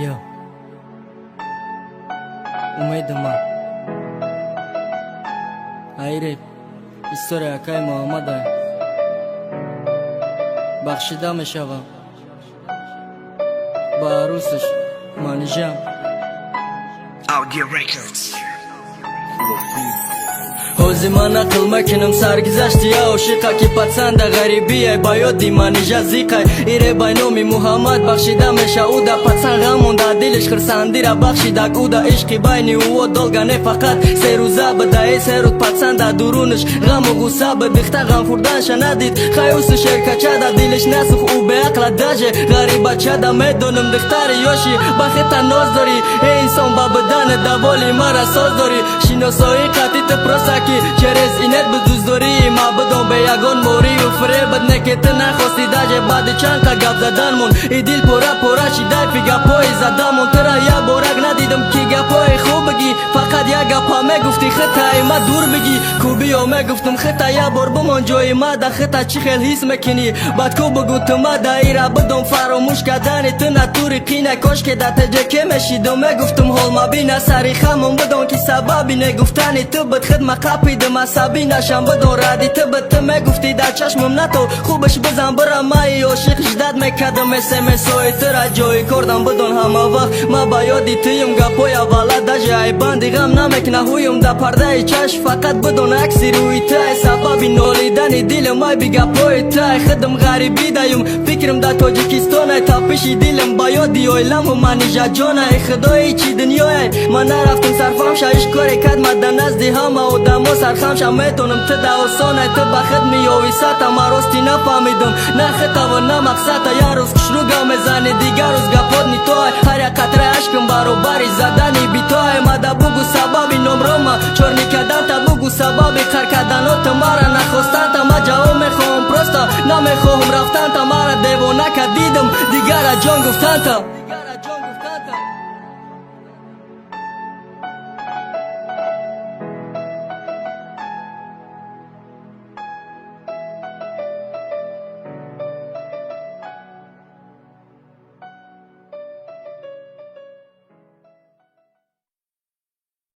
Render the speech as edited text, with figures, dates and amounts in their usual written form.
Yo, اومدم ایره історія Кай Мухаммада بخشیده می شوم با عروسش منیژم Audio Records. حوزی من عقل مکنم سرگذشتی عاشقا که پسند غریبیه با یادی منیژه زیقه ایره بینومی محمد بخشیده میشه او دا پسند غمونده دلش خرسندی را بخشیده او دا عشقی بینی او دلگنه فقط سه روزه بده سه روز پسنده درونش غم و غصه بدخته غم خوردنش ندید خیوس شرکچه دا دلش نسخ او به عقل دجه غریبه چه دا میدونم دختر یاشی بخیت ناز داری ای انسان با بدن دوالی مرا ساز داری شناسایی قطیت پروسکی چرز اینت بدوز داری ما بدون به یگان موری و فریبت نکت نخواستی داجه بعد چند که گپ زدن مون ای دل پورا شیده پی گپای زدمون ترا یا بورک ندیدم که گپای خوب بگی فقط یا گپا میگفتی خطای ما دور بگی کوبی و میگفتم خطا یا بار بمان جای ما دا خطا چی خیل حیث میکنی بعد کو بگو تو ما دایره بدون فراموش کردن تو نتوری قینه کاش که دا تجه که میشیدم میگفتم حال ما بینه سری خمون بدون که سببی نگفتن تو بد خدمه قپیدم عصبی نشم بدون ردی تو بد تو میگفتی در چشمم نتو خوبش بزن برم مایی عاشق جدد میکردم SMS تو را جای کردم بدون همه وقت ما با یادی تیم گپای اولا دجه ای بندی غم نمیکنه هویم در پرده چشم فقط بدون عکسی روی تای سببی نالیدن دل ما بی گپای تای خدم غریبی دایم فکرم در تاجیکستان تا پیشی دلم با یادی اویلم و منیژه جان ای خدای چی دنیای من نرفتم صرفم شایش کاری کد مدن نزدی همه و دمو سرخم شم میتونم تو داستانه تو بخد میوی ساتا ما راستی نفهمیدم نه خطا و نه مقصد یا روز کشروگا میزنی دیگر روز گپاد نی توی هر یک قطره عشقم برو باری زدنی بی توی ما دا بگو سببی نمرم چورنی کردن تا بگو سببی خر کردن و تو مارا نخواستن تا ما جواب میخوام پرستا نمیخوام رفتن تا مارا دیوانه که دیدم دیگر جان گفتن تا